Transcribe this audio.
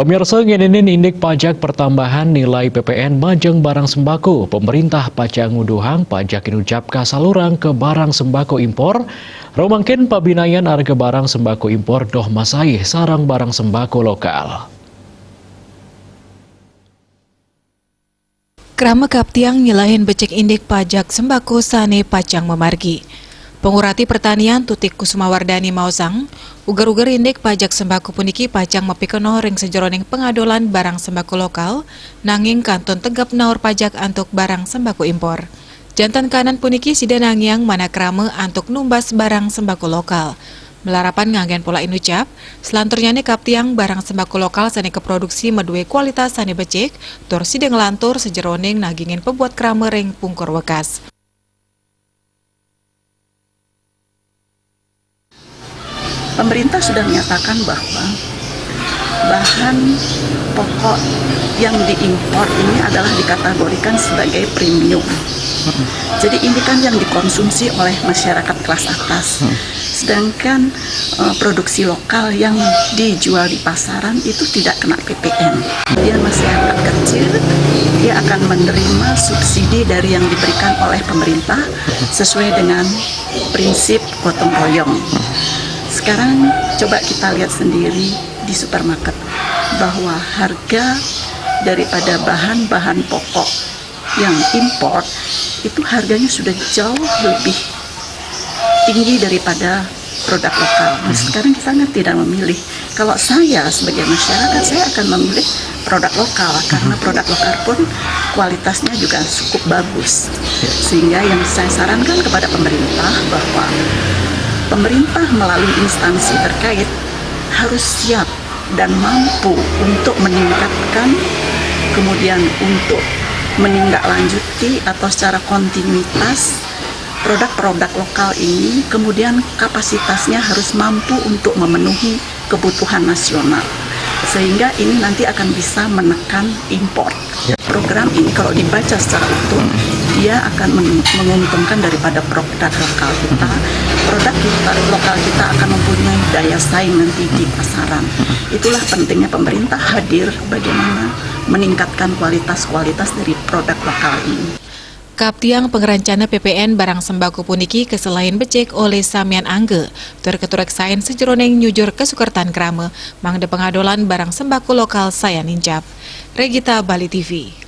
Pemirsa, ngininin indeks pajak pertambahan nilai PPN majeng barang sembako. Pemerintah pajak nguduhang pajak inucapka salurang ke barang sembako impor. Romangkin pabinayan harga barang sembako impor doh masai sarang barang sembako lokal. Krama Kaptiang nyelahin becek indeks pajak sembako sane pacang memargi. Pengurati Pertanian Tutik Kusumawardani Mausang, ugar-ugar indeks pajak sembako puniki pacang mapikono ring sejeroning pengadolan barang sembako lokal, nanging kanton tegap naur pajak antuk barang sembako impor. Jantan kanan puniki sida nangyang mana krama antuk numbas barang sembako lokal. Melarapan nganggen pola inucap, selanturnya nih Kaptiang barang sembako lokal sane keproduksi medue kualitas sane becek, tur sida ngelantur sejeroning nagingin pembuat krama ring pungkur wekas. Pemerintah sudah menyatakan bahwa bahan pokok yang diimpor ini adalah dikategorikan sebagai premium. Jadi ini kan yang dikonsumsi oleh masyarakat kelas atas. Sedangkan produksi lokal yang dijual di pasaran itu tidak kena PPN. Dia masyarakat kecil, dia akan menerima subsidi dari yang diberikan oleh pemerintah sesuai dengan prinsip gotong royong. Sekarang coba kita lihat sendiri di supermarket bahwa harga daripada bahan-bahan pokok yang impor itu harganya sudah jauh lebih tinggi daripada produk lokal. Nah, sekarang kita tidak memilih. Kalau saya sebagai masyarakat, saya akan memilih produk lokal karena produk lokal pun kualitasnya juga cukup bagus. Sehingga yang saya sarankan kepada pemerintah bahwa pemerintah melalui instansi terkait harus siap dan mampu untuk meningkatkan, kemudian untuk menindaklanjuti atau secara kontinuitas produk-produk lokal ini, kemudian kapasitasnya harus mampu untuk memenuhi kebutuhan nasional. Sehingga ini nanti akan bisa menekan impor. Program ini kalau dibaca secara utuh, dia akan menguntungkan daripada produk lokal kita. Produk kita, lokal kita akan mempunyai daya saing nanti di pasaran. Itulah pentingnya pemerintah hadir bagaimana meningkatkan kualitas dari produk lokal ini. Kaptiang pengerencana PPN barang sembako puniki keselain becek oleh Samian Angge, turek sain sejeroneng nyujur kesukertan krama, mangde pengadolan barang sembako lokal saya nincap. Regita Bali TV.